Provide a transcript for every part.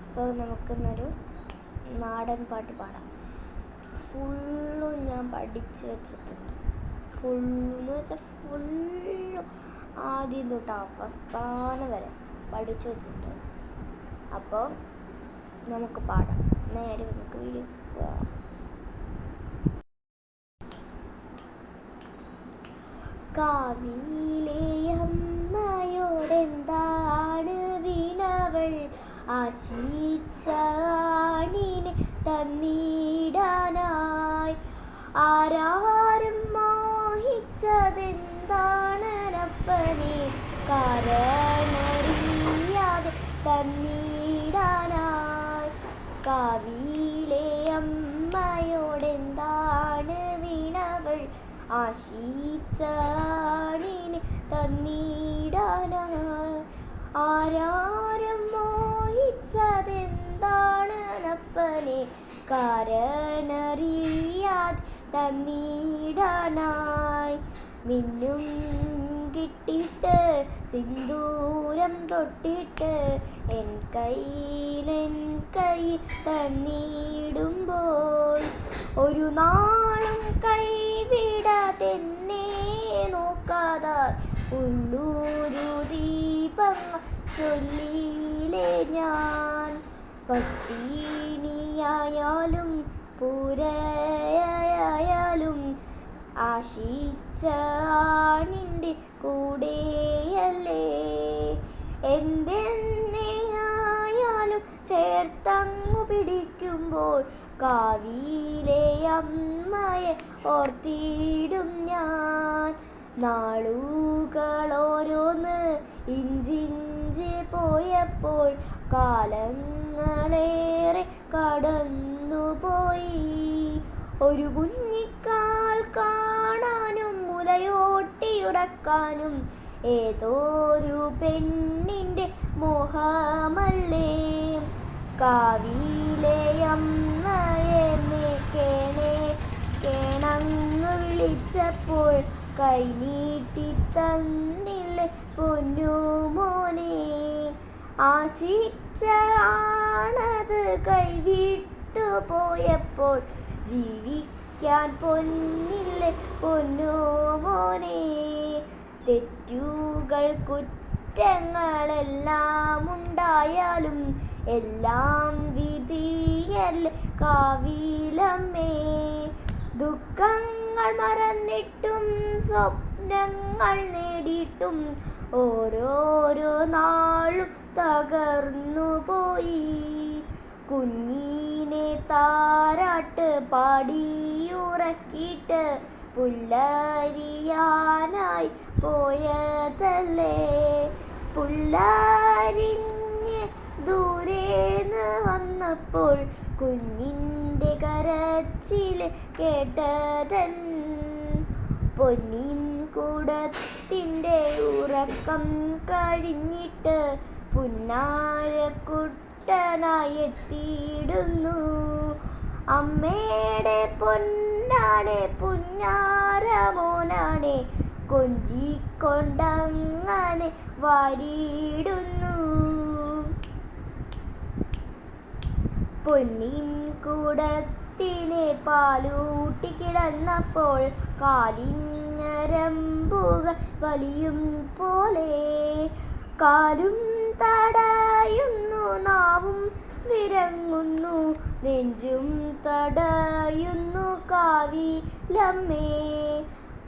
അപ്പോൾ നമുക്കിന്നൊരു നാടൻ പാട്ട് പാടാം. ഫുള്ളും ഞാൻ പഠിച്ച് വെച്ചിട്ടുണ്ട്. ഫുള്ളെന്ന് വെച്ചാൽ ഫുള്ളും ആദ്യം തൊട്ട് അവസാനം വരെ പഠിച്ചു വെച്ചിട്ടുണ്ട്. അപ്പോൾ നമുക്ക് പാടാം. നേരെ നമുക്ക് വീഡിയോ പോകാം. കാവിലെ അമ്മയോടെന്താണ് വീണവൾ, ആശിച്ചാണിനെ തന്നിടാനായി. ആരാരും മോഹിച്ചതെന്താണപ്പനെ, കാരണറിയാതെ തന്നിടാനായി. കാവിലെ അമ്മയോടെന്താണ് വീണവൾ, ആശിച്ചാണിനെ തന്നിടാനായി. ആരാരും മോഹിച്ചതെന്താണപ്പനെ, കാരണറിയാതെ തന്നിടാനായി. മിന്നും കിട്ടിയിട്ട് സിന്ദൂരം തൊട്ടിട്ട് എൻ കയ്യിൽ തന്നിടുമ്പോൾ, ഒരു നാളും കൈവിടാതെന്നെ നോക്കാതായി ഉള്ളൂരു ദീപങ്ങൾ ചൊല്ലിയിലെ ഞാൻ. പട്ടിണിയായാലും പൂരയായാലും ആശിച്ച ആണിൻ്റെ കൂടെയല്ലേ. എന്തെന്നെയായാലും ചേർത്തങ്ങു പിടിക്കുമ്പോൾ കാവിലെ അമ്മയെ ഓർത്തിടും ഞാൻ. നാളുകളോരോന്ന് ഇഞ്ചിഞ്ച് പോയപ്പോൾ കാലങ്ങളേറെ കടന്നുപോയി. ഒരു കുഞ്ഞിക്കാൽ കാണാനും മുലയോട്ടിയുറക്കാനും ഏതോരു പെണ്ണിൻ്റെ മോഹമല്ലേ. കാവിലെ അമ്മയെ കേണങ്ങ് വിളിച്ചപ്പോൾ കൈനീട്ടി തന്നില്ലേ പൊന്നുമോനെ. ആശിച്ച ആണത് കൈവിട്ടു പോയപ്പോൾ ജീവിക്കാൻ പൊന്നില്ലേ പൊന്നുമോനെ. തെറ്റുകൾ കുറ്റങ്ങളെല്ലാം ഉണ്ടായാലും എല്ലാം വിധിയല്ലേ കാവിലമ്മേ. ദുഃഖങ്ങൾ മറന്നിട്ടും സ്വപ്നങ്ങൾ നേടിയിട്ടും ഓരോരോ നാളും തകർന്നു പോയി. കുഞ്ഞിനെ താരാട്ട് പാടിയുറക്കിയിട്ട് പുല്ലരിയാനായി പോയതല്ലേ. പുല്ലരിഞ്ഞ് ദൂരേന്ന് വന്നപ്പോൾ കുഞ്ഞിൻ്റെ കരച്ചിൽ കേട്ടതൻ. പൊന്നിൻ കൂടത്തിൻ്റെ ഉറക്കം കഴിഞ്ഞിട്ട് പുന്നാരക്കുട്ടനായി എത്തിയിടുന്നു. അമ്മയുടെ പൊന്നാണെ പുന്നാര മോനാണെ കൊഞ്ചിക്കൊണ്ടങ്ങനെ വാരിയിടുന്നു. പൊന്നിൻ കൂടത്തിനെ പാലൂട്ടി കിടന്നപ്പോൾ കാലിഞ്ഞരമ്പുകൾ വലിയും പോലെ. കാലും തടയുന്നു, നാവും വിരങ്ങുന്നു, നെഞ്ചും തടയുന്നു കാവിലമ്മേ.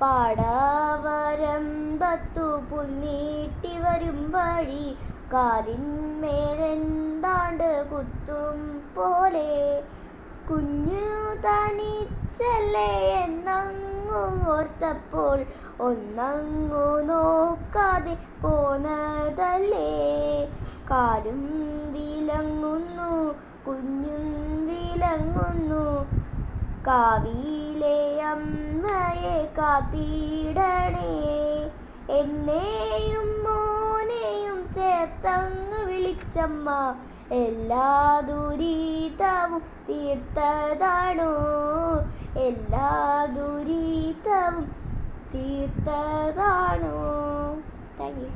പാടവരമ്പത്തു പുൽനീട്ടി വരും വഴി കാലിന്മേലെന്താണ്ട് കുത്തും പോലെ. കുഞ്ഞു തനിച്ചല്ലേ എന്നങ്ങു ഓർത്തപ്പോൾ ഒന്നങ്ങു നോക്കാതെ പോന്നതല്ലേ. കാലും വിലങ്ങുന്നു, കുഞ്ഞും വിലങ്ങുന്നു, കാവിലെ അമ്മയെ കാത്തിടണേ. എന്നെയും മോനെയും ചേർത്തങ്ങ് വിളിച്ചമ്മ എല്ലാ ദുരിതവും തീർത്തതാണോ, എല്ലാ ദുരിതവും തീർത്തതാണോ. Thank you.